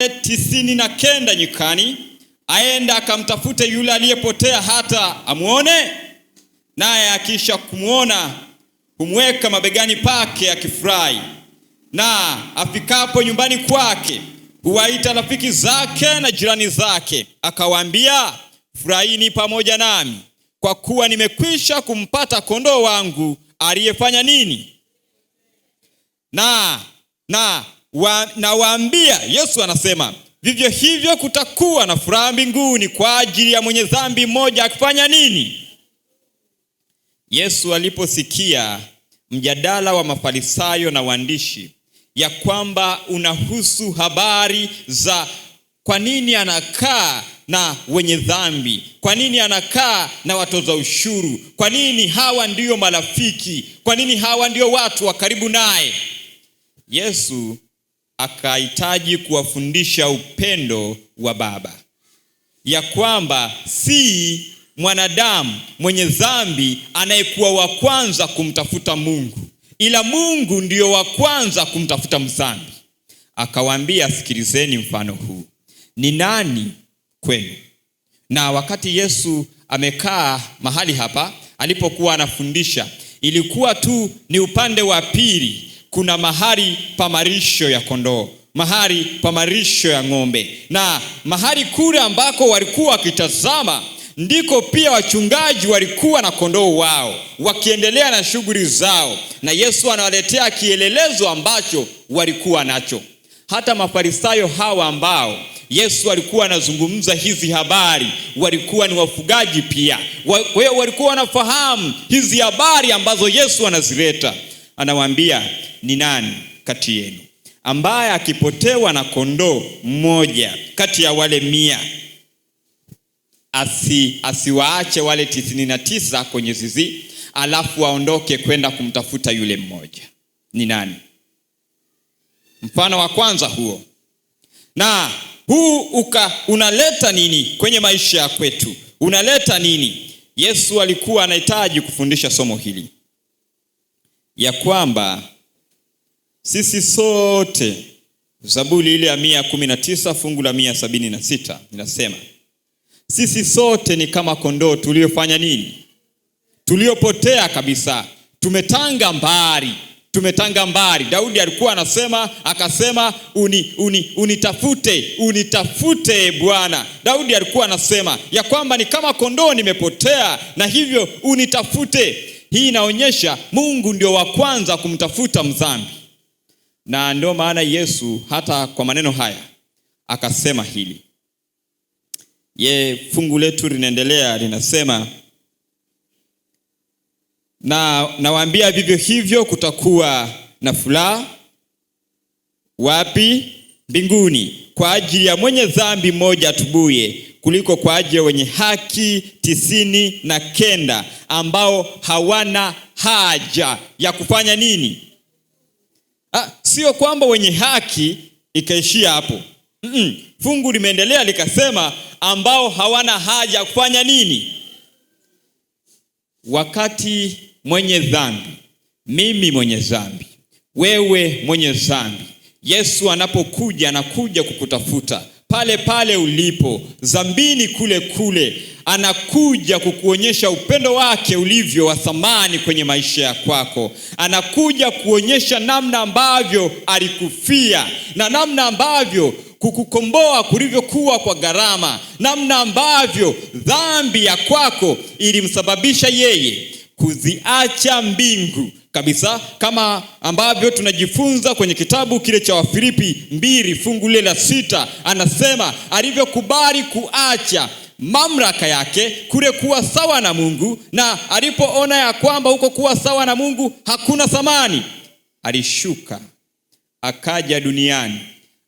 wale 99 nyikani, aende akamtafute yule aliyepotea hata amuone, naye akisha kumuona humweka mabegani pake akifurahi. Na afikapo nyumbani kwake huwaita rafiki zake na jirani zake, akawaambia, furahini pamoja nami, kwa kuwa nimekwisha kumpata kondoo wangu aliyefanya nini? Nawaambia, Yesu anasema, vivyo hivyo kutakuwa na furaha mbinguni kwa ajili ya mwenye dhambi mmoja akifanya nini? Yesu aliposikia mjadala wa Mafarisayo na waandishi ya kwamba unahusu habari za kwa nini anakaa na wenye dhambi, kwa nini anakaa na watoza ushuru, kwa nini hawa ndio marafiki, kwa nini hawa ndio watu wa karibu naye, Yesu akahitaji kuwafundisha upendo wa Baba, ya kwamba si mwanadamu mwenye dhambi anayekuwa wa kwanza kumtafuta Mungu, ila Mungu ndio wa kwanza kumtafuta mdhambi. Akawaambia, sikilizeni mfano huu. Ni nani kwenu? Na wakati Yesu amekaa mahali hapa alipokuwa anafundisha, ilikuwa tu ni upande wa pili. Kuna mahali pa malisho ya kondoo, mahali pa malisho ya ng'ombe, na mahali kule ambako walikuwa wakitazama ndiko pia wachungaji walikuwa na kondoo wao wakiendelea na shughuli zao, na Yesu anawaletea kielelezo ambacho walikuwa nacho. Hata Mafarisayo hawa ambao Yesu alikuwa anazungumza hizi habari walikuwa ni wafugaji pia. Kwa hiyo walikuwa wanafahamu hizi habari ambazo Yesu anazileta. Anawaambia, ni nani kati yenu ambaye akipotewa na kondoo mmoja kati ya wale 100 asiwaache wale 99 kwenye zizi, alafu aondoke kwenda kumtafuta yule mmoja? Ni nani? Mfano wa kwanza huo. Na huu unaleta nini kwenye maisha ya kwetu? Unaleta nini? Yesu alikuwa anahitaji kufundisha somo hili, ya kwamba sisi sote, Zaburi ile ya 119 fungu la 176 inasema, sisi sote ni kama kondoo tuliofanya nini? Tuliopotea kabisa. Tumetanga mbali. Daudi alikuwa anasema, akasema, unitafute Bwana. Daudi alikuwa anasema ya kwamba ni kama kondoo nimepotea, na hivyo unitafute. Hii inaonyesha Mungu ndio wa kwanza kumtafuta mdhambi. Na ndio maana Yesu hata kwa maneno haya akasema hili. Fungu letu linaendelea, linasema, nawaambia vivyo hivyo kutakuwa na furaha wapi? Mbinguni kwa ajili ya mwenye dhambi mmoja atubuye, kuliko kwa ajili ya wenye haki 99 ambao hawana haja ya kufanya nini? Sio kwamba wenye haki ikaishia hapo. Fungu limeendelea likasema, ambao hawana haja ya kufanya nini? Wakati mwenye dhambi, mimi mwenye dhambi, wewe mwenye dhambi, Yesu anapokuja, anakuja kukutafuta pale pale ulipo, dhambini kule kule. Anakuja kukuonyesha upendo wake ulivyo wa thamani kwenye maisha ya kwako. Anakuja kuonyesha namna ambavyo alikufia, na namna ambavyo kukukomboa kulivyokuwa kwa gharama, namna ambavyo dhambi ya kwako ilimsababisha yeye kuziacha mbingu kabisa, kama ambavyo tunajifunza kwenye kitabu kile cha Wafilipi 2 fungu la 6. Anasema alivyokubali kuacha mamlaka yake kule kuwa sawa na Mungu, na alipoona ya kwamba huko kuwa sawa na Mungu hakuna thamani, alishuka akaja duniani,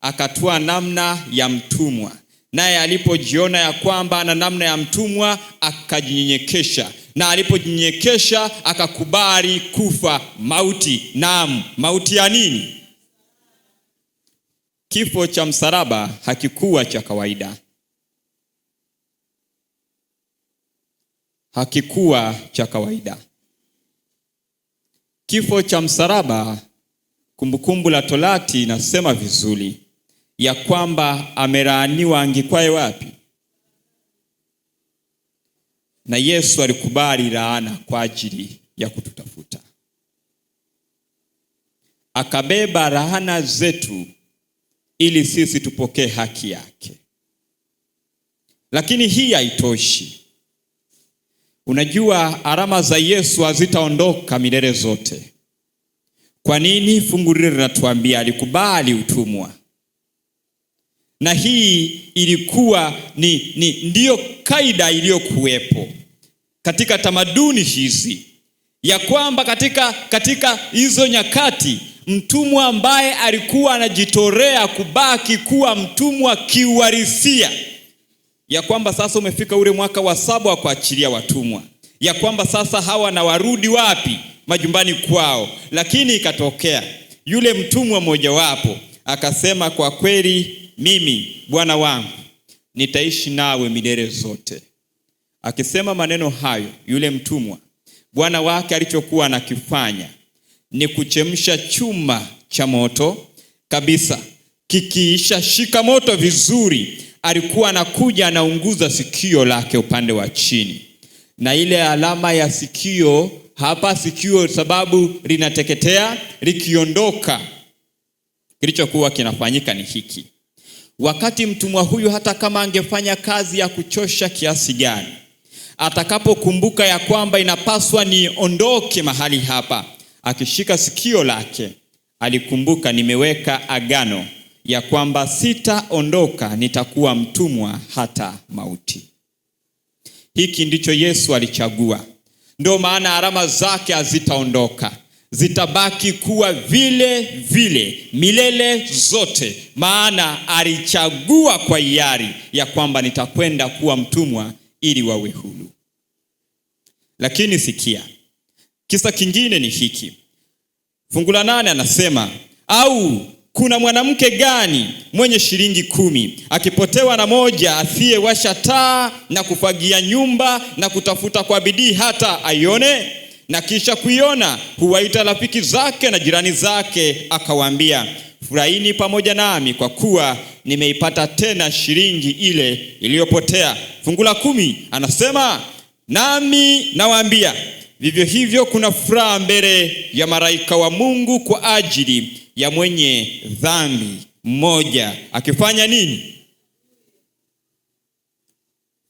akatoa namna ya mtumwa. Naye alipojiona ya kwamba ana namna ya mtumwa, akajinyenyekesha, na alipojinyenyekesha akakubali kufa mauti. Naam, mauti ya nini? Kifo cha msalaba hakikuwa cha kawaida. Hakikuwa cha kawaida. Kifo cha msalaba, Kumbukumbu la Torati inasema vizuri ya kwamba amelaaniwa angikwae wapi? Na Yesu alikubali laana kwa ajili ya kututafuta. Akabeba laana zetu ili sisi tupokee haki yake. Lakini hii haitoshi. Unajua alama za Yesu hazitaondoka milele zote. Kwa nini? Fungu hili linatuambia alikubali utumwa. Na hii ilikuwa ndiyo kaida iliyokuwepo katika tamaduni hizi, ya kwamba katika hizo nyakati mtumwa ambaye alikuwa anajitorea kubaki kuwa mtumwa kiuhalisia, ya kwamba sasa umefika ule mwaka wa 7 wa kuachilia watumwa, ya kwamba sasa hawa na warudi wapi? Majumbani kwao. Lakini ikatokea yule mtumwa mmojawapo akasema, kwa kweli mimi bwana wangu nitaishi nawe milele zote. Akisema maneno hayo, yule mtumwa bwana wake alichokuwa anakifanya ni kuchemsha chuma cha moto kabisa. Kikiisha shika moto vizuri, alikuwa anakuja anaunguza sikio lake upande wa chini. Na ile alama ya sikio hapa, sikio sababu linateketea likiondoka, kilichokuwa kinafanyika ni hiki: wakati mtumwa huyu hata kama angefanya kazi ya kuchosha kiasi gani, atakapokumbuka ya kwamba inapaswa niondoke mahali hapa, akishika sikio lake alikumbuka, nimeweka agano ya kwamba sitaondoka, nitakuwa mtumwa hata mauti. Hiki ndicho Yesu alichagua. Ndio maana alama zake hazitaondoka, zitabaki kuwa vile vile milele zote, maana alichagua kwa hiari ya kwamba nitakwenda kuwa mtumwa ili wawe huru. Lakini sikia, kisa kingine ni hiki. Fungu la 8 anasema, au kuna mwanamke gani mwenye shilingi 10 akipotewa na moja, asiyewasha taa na kufagia nyumba na kutafuta kwa bidii hata aione? Na kisha kuiona huwaita rafiki zake na jirani zake, akawaambia, furahini pamoja nami kwa kuwa nimeipata tena shilingi ile iliyopotea. Fungu la 10 anasema, nami nawaambia, vivyo hivyo kuna furaha mbele ya malaika wa Mungu kwa ajili ya mwenye dhambi mmoja akifanya nini?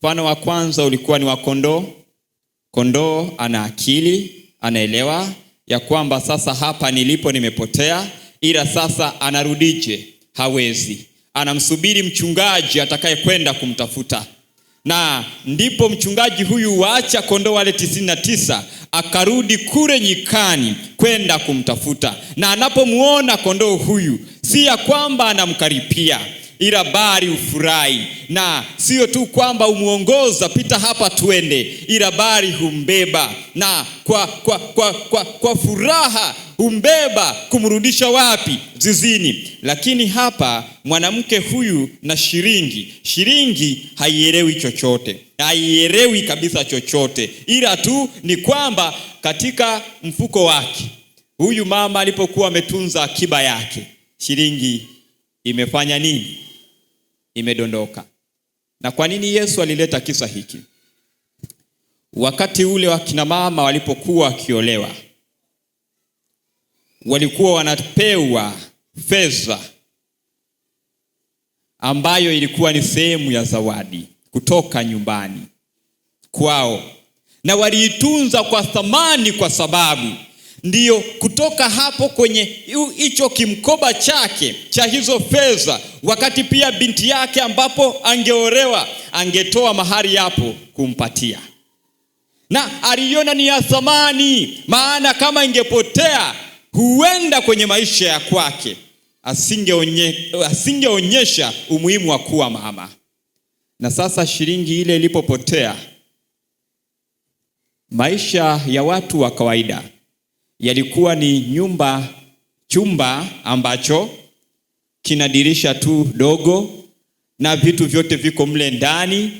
Mfano wa kwanza ulikuwa ni wa kondoo. Kondoo ana akili, anaelewa ya kwamba sasa hapa nilipo nimepotea, ila sasa anarudije? Hawezi. Anamsubiri mchungaji atakaye kwenda kumtafuta. Na ndipo mchungaji huyu waacha kondoo wale 99, akarudi kule nyikani kwenda kumtafuta. Na anapomuona kondoo huyu, si ya kwamba anamkaripia, ila bali ufurahi. Na sio tu kwamba umuongoza, pita hapa tuende, ila bali humbeba. Na kwa furaha humbeba kumrudisha wapi? Zizini. Lakini hapa mwanamke huyu na shilingi haielewi chochote. Haielewi kabisa chochote, ila tu ni kwamba katika mfuko wake huyu mama alipokuwa ametunza akiba yake, shilingi imefanya nini? Imedondoka. Na kwa nini Yesu alileta kisa hiki? Wakati ule wakina mama walipokuwa wakiolewa, walikuwa wanapewa fedha ambayo ilikuwa ni sehemu ya zawadi kutoka nyumbani kwao, na waliitunza kwa thamani, kwa sababu ndiyo kutoka hapo kwenye hicho kimkoba chake cha hizo fedha, wakati pia binti yake ambapo angeolewa angetoa mahari hapo kumpatia. Na aliona ni ya thamani, maana kama ingepotea huenda kwenye maisha ya kwake asingeonyesha umuhimu wa kuwa mama. Na sasa shilingi ile ilipopotea, maisha ya watu wa kawaida yalikuwa ni chumba ambacho kina dirisha tu dogo na vitu vyote viko mle ndani,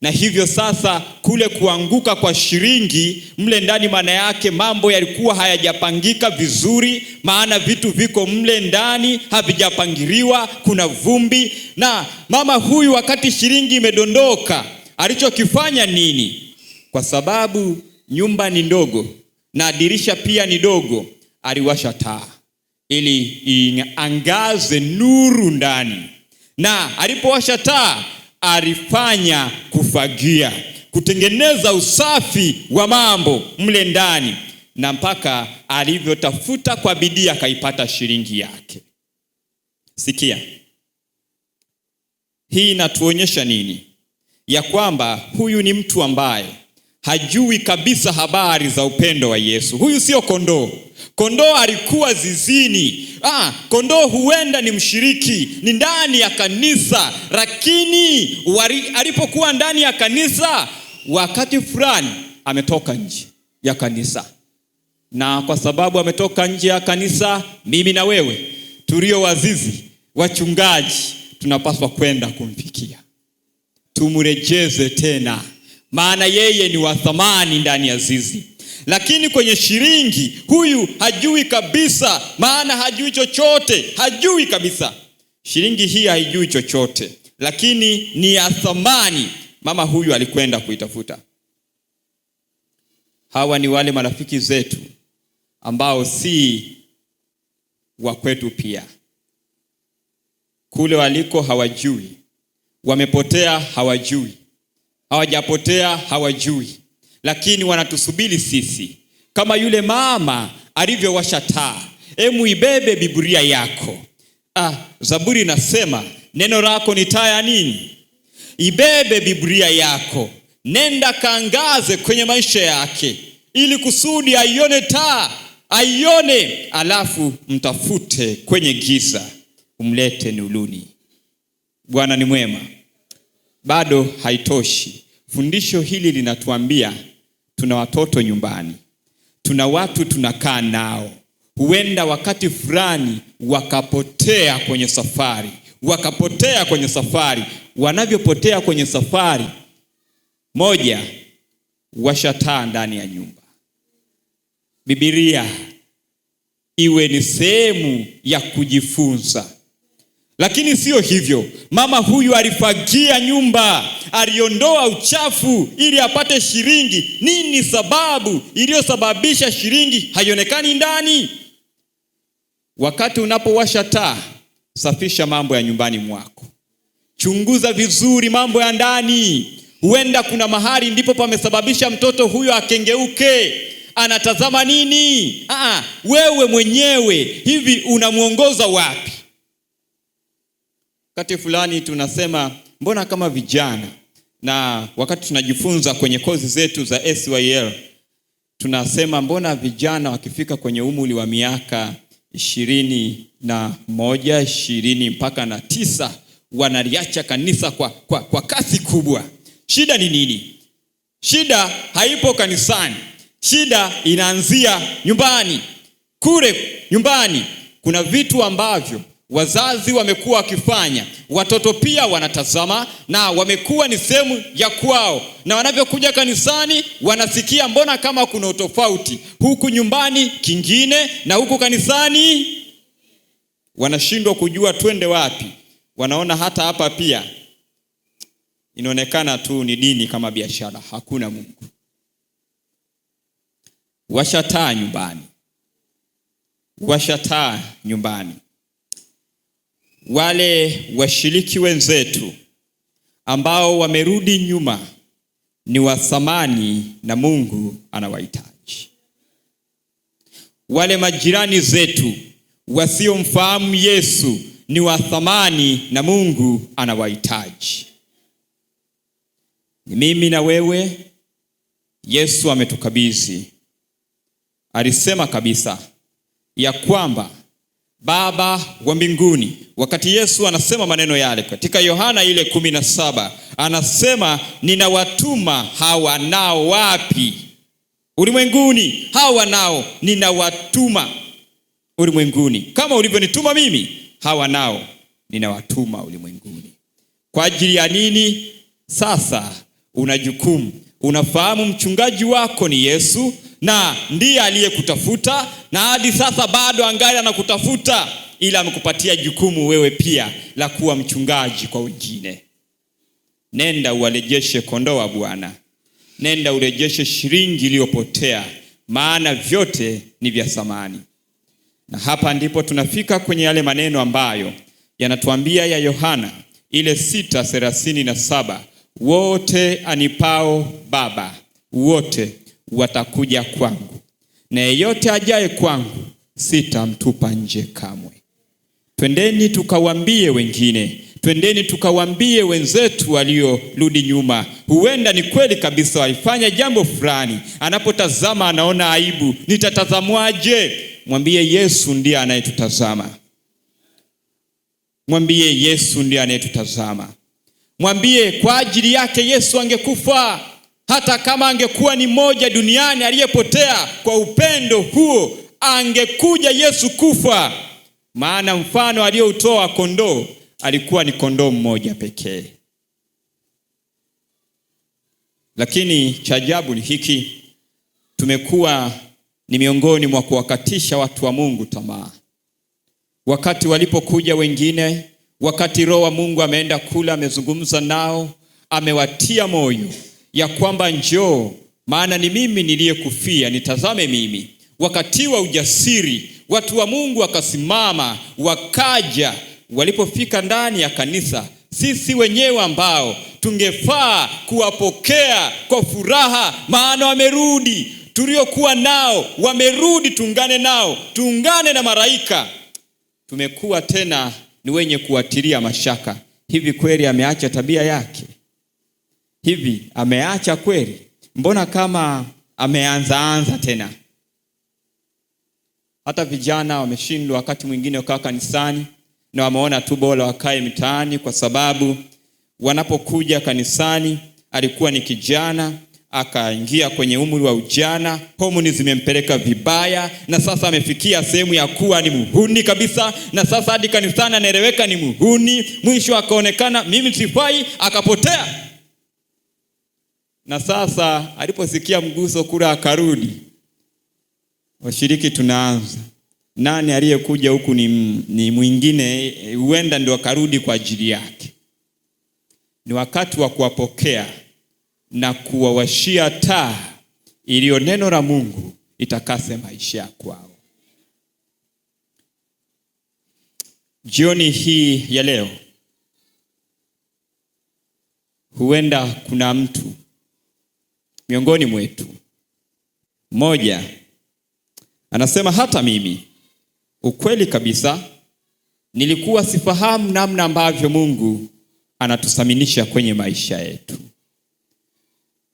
Na hivyo sasa kule kuanguka kwa shilingi mle ndani, maana yake mambo yalikuwa hayajapangika vizuri, maana vitu viko mle ndani havijapangiliwa, kuna vumbi. Na mama huyu wakati shilingi imedondoka, alichokifanya nini? Kwa sababu nyumba ni ndogo na dirisha pia ni dogo, aliwasha taa ili iangaze nuru ndani. Na alipowasha taa, alifanya kufagia, kutengeneza usafi wa mambo mle ndani, na mpaka alivyotafuta kwa bidii akaipata shilingi yake. Sikia, hii inatuonyesha nini? Ya kwamba huyu ni mtu ambaye hajui kabisa habari za upendo wa Yesu. Huyu sio kondoo. Kondoo alikuwa zizini. Kondoo huenda ni mshiriki, ni ndani ya kanisa, lakini alipokuwa ndani ya kanisa, wakati fulani ametoka nje ya kanisa. Na kwa sababu ametoka nje ya kanisa, mimi na wewe tulio wazizi, wachungaji, tunapaswa kwenda kumfikia, tumrejeze tena, maana yeye ni wa thamani ndani ya zizi. Lakini kwenye shilingi, huyu hajui kabisa, maana hajui chochote, hajui kabisa. Shilingi hii haijui chochote, lakini ni ya thamani. Mama huyu alikwenda kuitafuta. Hawa ni wale marafiki zetu ambao si wa kwetu pia. Kule waliko hawajui, wamepotea hawajui, hawajapotea hawajui, lakini wanatusubiri sisi. Kama yule mama alivyowasha taa, ibebe Biblia yako. Zaburi inasema neno lako ni taa ya nini? Ibebe Biblia yako, nenda kaangaze kwenye maisha yake, ili kusudi aione taa, aione, alafu mtafute kwenye giza, umlete nuruni. Bwana ni mwema. Bado haitoshi. Fundisho hili linatuambia tuna watoto nyumbani, tuna watu tunakaa nao. Huenda wakati fulani wakapotea kwenye safari. Wanavyopotea kwenye safari, moja, washa taa ndani ya nyumba. Biblia iwe ni sehemu ya kujifunza. Lakini sio hivyo. Mama huyu alifagia nyumba, aliondoa uchafu ili apate shilingi. Nini sababu iliyosababisha shilingi haionekani ndani? Wakati unapowasha taa, safisha mambo ya nyumbani mwako. Chunguza vizuri mambo ya ndani. Huenda kuna mahali ndipo pamesababisha mtoto huyo akengeuke. Anatazama nini? Wewe mwenyewe hivi unamuongoza wapi? Wakati fulani tunasema mbona kama vijana, na wakati tunajifunza kwenye kozi zetu za SYL, tunasema mbona vijana wakifika kwenye umri wa miaka 21, 20 mpaka na 9 wanaliacha kanisa kwa kasi kubwa. Shida ni nini? Shida haipo kanisani. Shida inaanzia nyumbani. Kule nyumbani kuna vitu ambavyo wazazi wamekuwa wakifanya, watoto pia wanatazama na wamekuwa ni sehemu ya kwao. Na wanavyokuja kanisani wanasikia mbona kama kuna utofauti, huku nyumbani kingine na huku kanisani. Wanashindwa kujua twende wapi. Wanaona hata hapa pia inaonekana tu ni dini kama biashara, hakuna Mungu. Washa taa nyumbani. Washa taa nyumbani. Wale washiriki wenzetu ambao wamerudi nyuma ni wa thamani na Mungu anawahitaji. Wale majirani zetu wasiomfahamu Yesu ni wa thamani na Mungu anawahitaji. Ni mimi na wewe. Yesu ametukabidhi. Alisema kabisa ya kwamba Baba wa mbinguni, wakati Yesu anasema maneno yale katika Yohana ile 17, anasema ninawatuma hawa nao wapi? Ulimwenguni. Hawa nao ninawatuma ulimwenguni. Kama ulivyonituma mimi, hawa nao ninawatuma ulimwenguni. Kwa ajili ya nini? Sasa una jukumu. Unafahamu mchungaji wako ni Yesu na ndiye aliyekutafuta, na hadi sasa bado angali anakutafuta, ila amekupatia jukumu wewe pia la kuwa mchungaji kwa wengine. Nenda uwarejeshe kondoo wa Bwana. Nenda urejeshe shilingi iliyopotea, maana vyote ni vya thamani. Na hapa ndipo tunafika kwenye yale maneno ambayo yanatuambia ya Yohana ile 6:37, wote anipao Baba, wote watakuja kwangu, na yeyote ajaye kwangu sitamtupa nje kamwe. Twendeni tukawaambie wengine, twendeni tukawaambie wenzetu waliorudi nyuma. Huenda ni kweli kabisa walifanya jambo fulani, anapotazama anaona aibu. Nitatazamwaje? Mwambie Yesu ndiye anayetutazama. Mwambie Yesu ndiye anayetutazama. Mwambie kwa ajili yake Yesu angekufa, hata kama angekuwa ni mmoja duniani aliyepotea. Kwa upendo huo angekuja Yesu kufa, maana mfano aliyoutoa kondoo alikuwa ni kondoo mmoja pekee. Lakini cha ajabu ni hiki, tumekuwa ni miongoni mwa kuwakatisha watu wa Mungu tamaa. Wakati walipokuja wengine, wakati Roho wa Mungu ameenda kula, amezungumza nao, amewatia moyo ya kwamba njoo, maana ni mimi niliyekufia, nitazame mimi. Wakatiwa ujasiri, watu wa Mungu wakasimama, wakaja. Walipofika ndani ya kanisa, sisi wenyewe ambao tungefaa kuwapokea kwa furaha, maana wamerudi, tuliokuwa nao wamerudi, tuungane nao, tuungane na malaika, tumekuwa tena ni wenye kuatilia mashaka. Hivi kweli ameacha tabia yake? Hivi ameacha kweli? Mbona kama ameanza tena? Hata vijana wameshindwa wakati mwingine wakaa kanisani, na wameona tu bora wakae mitaani, kwa sababu wanapokuja kanisani, alikuwa ni kijana akaingia kwenye umri wa ujana, homoni zimempeleka vibaya, na sasa amefikia sehemu ya kuwa ni muhuni kabisa, na sasa hadi kanisani anaeleweka ni muhuni. Mwisho akaonekana mimi sifai, akapotea. Na sasa aliposikia mguso kula akarudi. Washiriki tunaanza, nani aliyekuja huku ni mwingine, huenda ndio akarudi kwa ajili yake. Ni wakati wa kuwapokea na kuwawashia taa iliyo neno la Mungu itakase maisha kwao. Jioni hii ya leo, huenda kuna mtu miongoni mwetu mmoja anasema, hata mimi ukweli kabisa nilikuwa sifahamu namna ambavyo Mungu anatuthaminisha kwenye maisha yetu.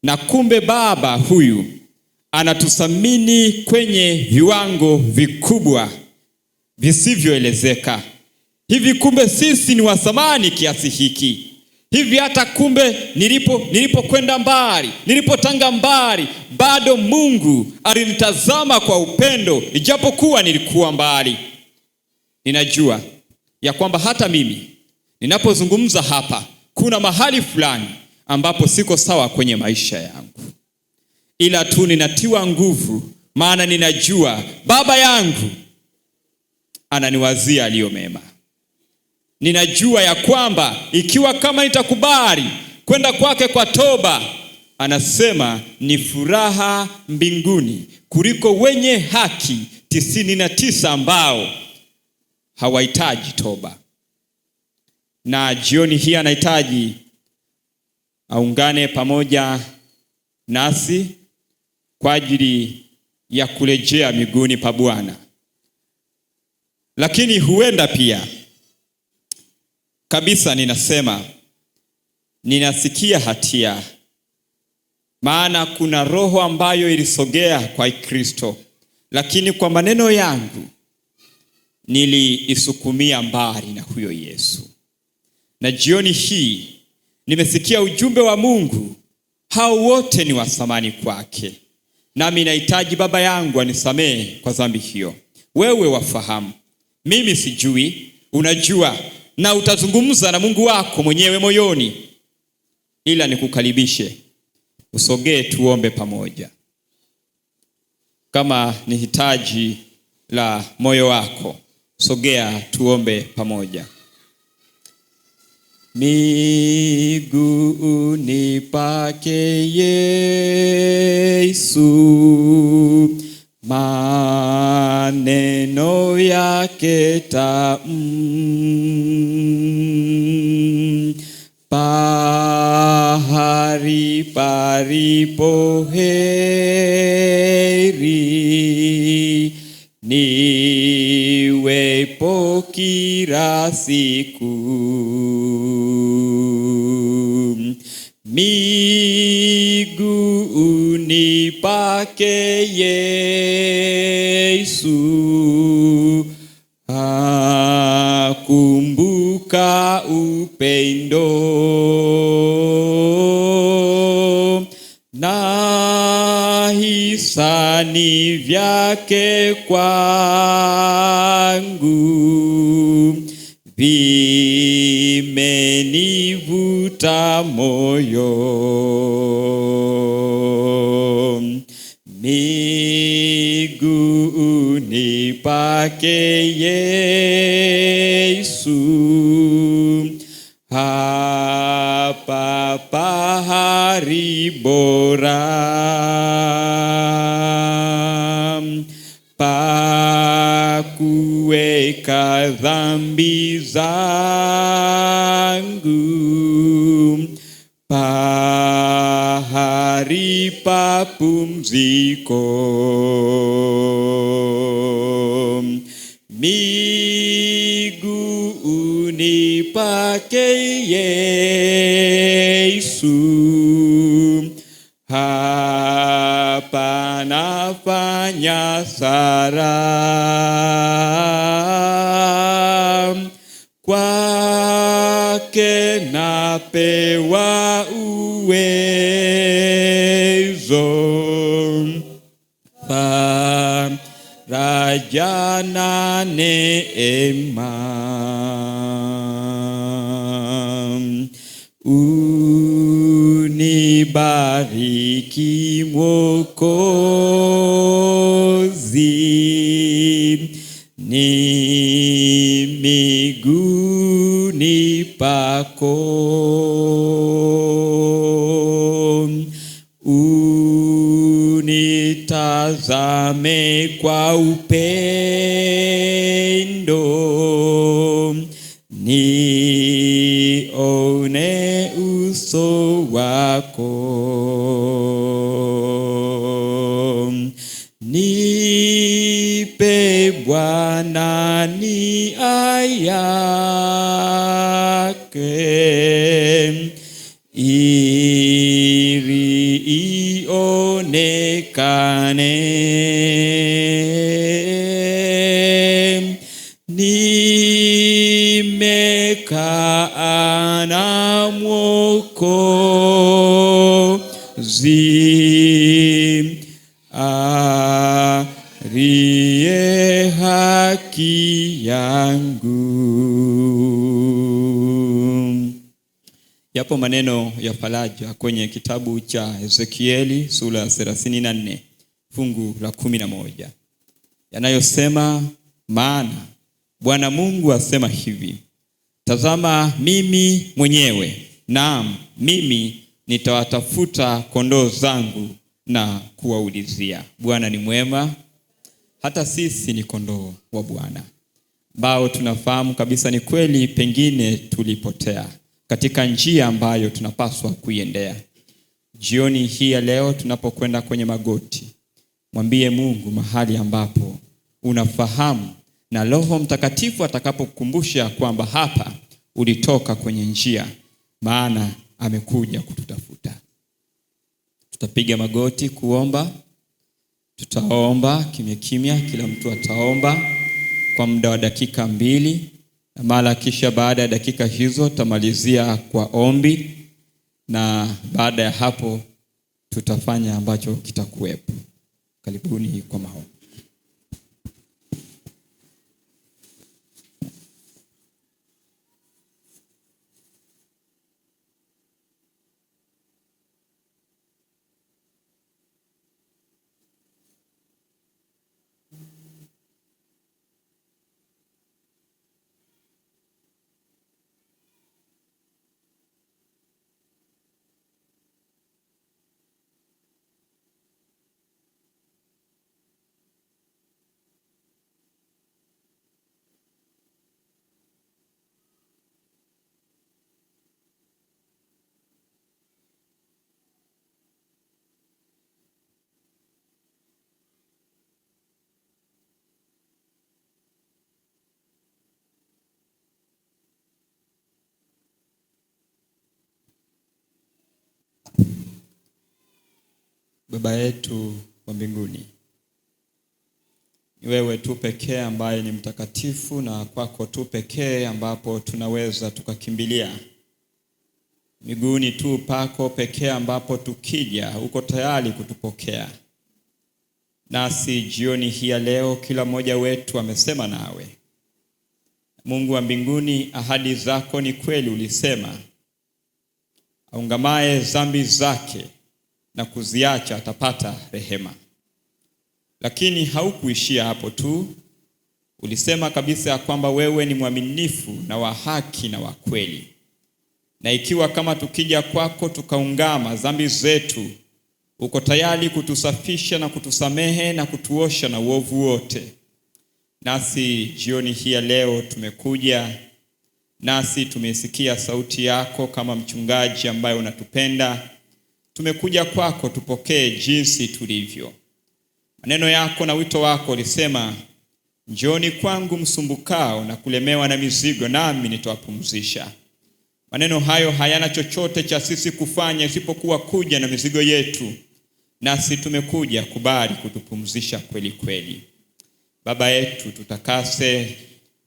Na kumbe Baba huyu anatuthamini kwenye viwango vikubwa visivyoelezeka. Hivi kumbe sisi ni wa thamani kiasi hiki. Hivi hata kumbe nilipokwenda mbali, nilipotanga mbali, bado Mungu alinitazama kwa upendo, ijapokuwa nilikuwa mbali. Ninajua ya kwamba hata mimi ninapozungumza hapa, kuna mahali fulani ambapo siko sawa kwenye maisha yangu, ila tu ninatiwa nguvu, maana ninajua Baba yangu ananiwazia aliyo mema. Ninajua ya kwamba ikiwa kama nitakubali kwenda kwake kwa toba, anasema ni furaha mbinguni kuliko wenye haki 99 ambao hawahitaji toba. Na jioni hii anahitaji aungane pamoja nasi kwa ajili ya kurejea miguuni pa Bwana. Lakini huenda pia kabisa ninasikia hatia, maana kuna roho ambayo ilisogea kwa Kristo, lakini kwa maneno yangu niliisukumia mbali na huyo Yesu. Na jioni hii nimesikia ujumbe wa Mungu, hao wote ni wa thamani kwake. Nami nahitaji Baba yangu anisamehe kwa dhambi hiyo. Wewe wafahamu, mimi sijui, unajua, na utazungumza na Mungu wako mwenyewe moyoni. Ila nikukaribishe Usogee tuombe pamoja. Kama ni hitaji la moyo wako, sogea tuombe pamoja. Miguuni pake Yesu, maneno yake tamu, pahali palipo heri, niwepo kila siku. Miguuni pake Yesu, akumbuka upendo na hisani vyake kwangu, vimenivuta moyo. Miguuni pake Yesu, hapa pahali bora pa kuweka dhambi zangu, pahali pa pumziko. Miguuni pake Yesu, hapa nafanya sala, kwake napewa uwezo, faraja na neema. Unibariki Mwokozi, ni miguuni pako. Unitazame kwa upendo, nione uso wako. Nipe Bwana nia yake, ili ionekane. Nimekaa na Mwokozi, aliye haki yangu. Yapo maneno ya faraja kwenye kitabu cha Ezekieli sura ya 34 fungu la 11 yanayosema, maana Bwana Mungu asema hivi, tazama mimi mwenyewe, naam mimi nitawatafuta kondoo zangu na kuwaulizia. Bwana ni mwema. Hata sisi ni kondoo wa Bwana, ambao tunafahamu kabisa ni kweli pengine tulipotea katika njia ambayo tunapaswa kuiendea. Jioni hii ya leo tunapokwenda kwenye magoti, mwambie Mungu mahali ambapo unafahamu, na Roho Mtakatifu atakapokukumbusha kwamba hapa ulitoka kwenye njia, maana amekuja kututafuta. Tutapiga magoti kuomba. Tutaomba kimya kimya, kila mtu ataomba kwa muda wa dakika 2, na mara kisha baada ya dakika hizo tamalizia kwa ombi, na baada ya hapo tutafanya ambacho kitakuwepo. Karibuni kwa maombi. Baba yetu wa mbinguni, ni wewe tu pekee ambaye ni mtakatifu, na kwako tu pekee ambapo tunaweza tukakimbilia. Miguuni tu pako pekee ambapo tukija uko tayari kutupokea. Nasi jioni hii ya leo kila mmoja wetu amesema nawe. Mungu wa mbinguni, ahadi zako ni kweli. Ulisema aungamaye dhambi zake na kuziacha atapata rehema. Lakini haukuishia hapo tu. Ulisema kabisa ya kwamba wewe ni mwaminifu na wa haki na wa kweli. Na ikiwa kama tukija kwako tukaungama dhambi zetu, uko tayari kutusafisha na kutusamehe na kutuosha na uovu wote. Nasi jioni hii ya leo tumekuja, nasi tumesikia sauti yako kama mchungaji ambaye unatupenda. Tumekuja kwako tupokee jinsi tulivyo. Maneno yako na wito wako ulisema, njooni kwangu msumbukao na kulemewa na mizigo, nami nitawapumzisha. Maneno hayo hayana chochote cha sisi kufanya isipokuwa kuja na mizigo yetu. Nasi tumekuja kubali kutupumzisha kweli kweli. Baba yetu, tutakase,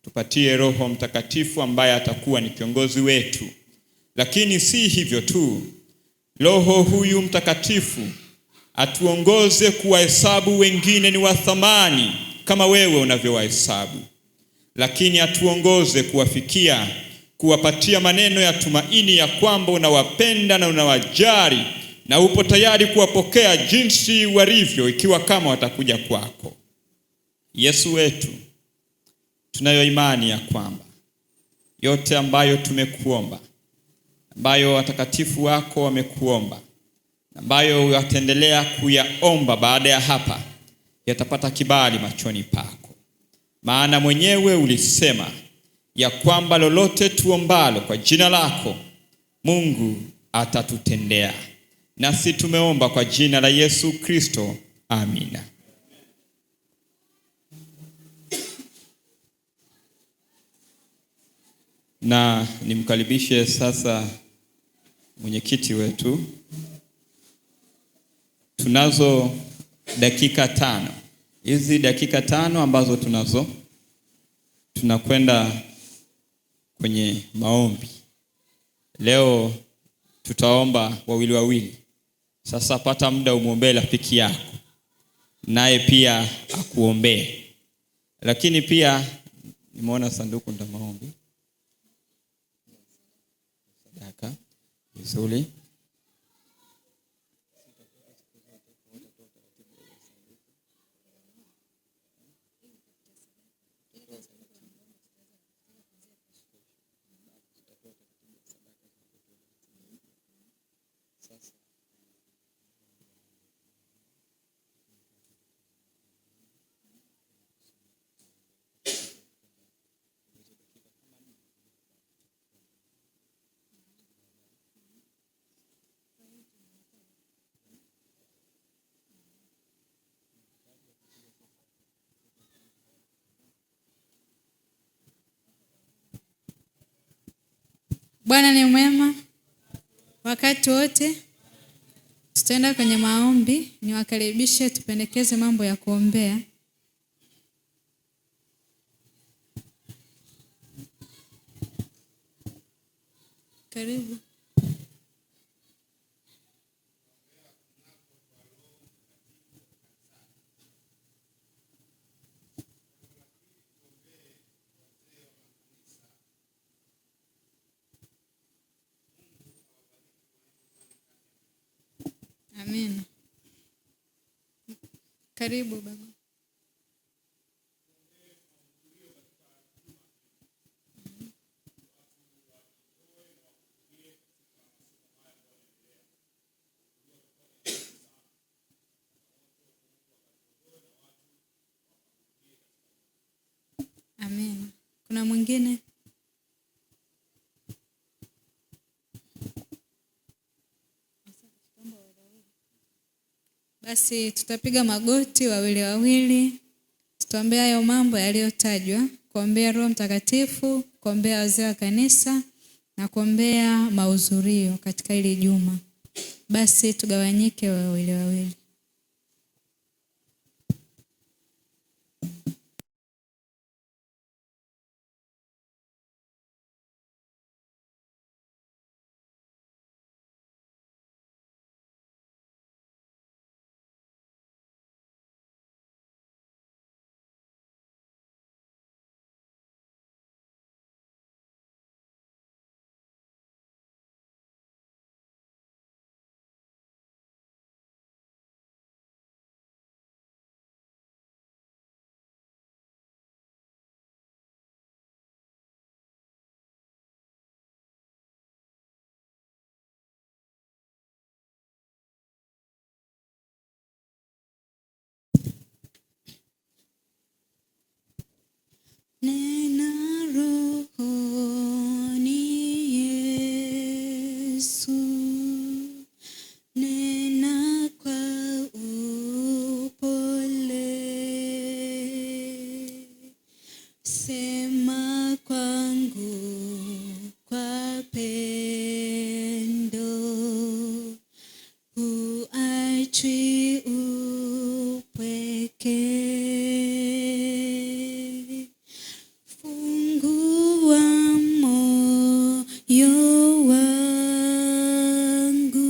tupatie Roho Mtakatifu ambaye atakuwa ni kiongozi wetu. Lakini si hivyo tu, Roho huyu Mtakatifu atuongoze kuwahesabu wengine ni wa thamani kama wewe unavyowahesabu. Lakini atuongoze kuwafikia, kuwapatia maneno ya tumaini ya kwamba unawapenda na unawajali na upo tayari kuwapokea jinsi walivyo, ikiwa kama watakuja kwako. Yesu wetu, tunayo imani ya kwamba yote ambayo tumekuomba, ambayo watakatifu wako wamekuomba, ambayo wataendelea kuyaomba baada ya hapa, yatapata kibali machoni pako. Maana mwenyewe ulisema ya kwamba lolote tuombalo kwa jina lako, Mungu atatutendea. Nasi tumeomba kwa jina la Yesu Kristo. Amina. Na nimkaribishe sasa mwenyekiti wetu. Tunazo dakika 5. Hizi dakika 5 ambazo tunakwenda kwenye maombi. Leo tutaomba wawili wawili. Sasa pata muda umuombee rafiki yako, naye pia akuombee. Lakini pia nimeona sanduku la maombi. Sadaka vizuri. Bwana ni mwema wakati wote. Tutaenda kwenye maombi. Niwakaribishe tupendekeze mambo ya kuombea. Karibu. Amen. Karibu baba. Amen. Kuna mwingine? Basi tutapiga magoti wawili wawili. Tutaombea hayo mambo yaliyotajwa, kuombea Roho Mtakatifu, kuombea wazee wa kanisa na kuombea mahudhurio katika hili juma. Basi tugawanyike wawili wawili. nena rohoni Yesu, nena kwa upole, sema kwangu kwa pendo, huachwi upweke. Fungua moyo wangu,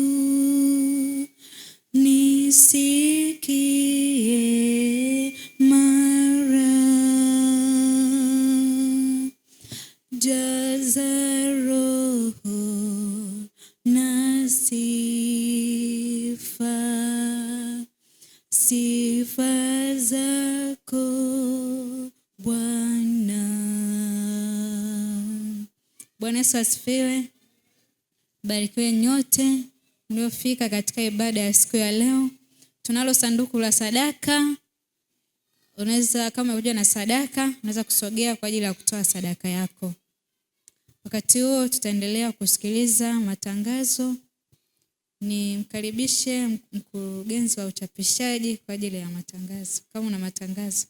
nisikie mara, jaza roho na sifa zako Bwana. Bwana Yesu asifiwe. Barikiwe nyote mliofika katika ibada ya siku ya leo. Tunalo sanduku la sadaka. Unaweza, kama umekuja na sadaka, unaweza kusogea kwa ajili ya kutoa sadaka yako. Wakati huo tutaendelea kusikiliza matangazo. Nimkaribishe mkurugenzi wa uchapishaji kwa ajili ya matangazo. Kama una matangazo.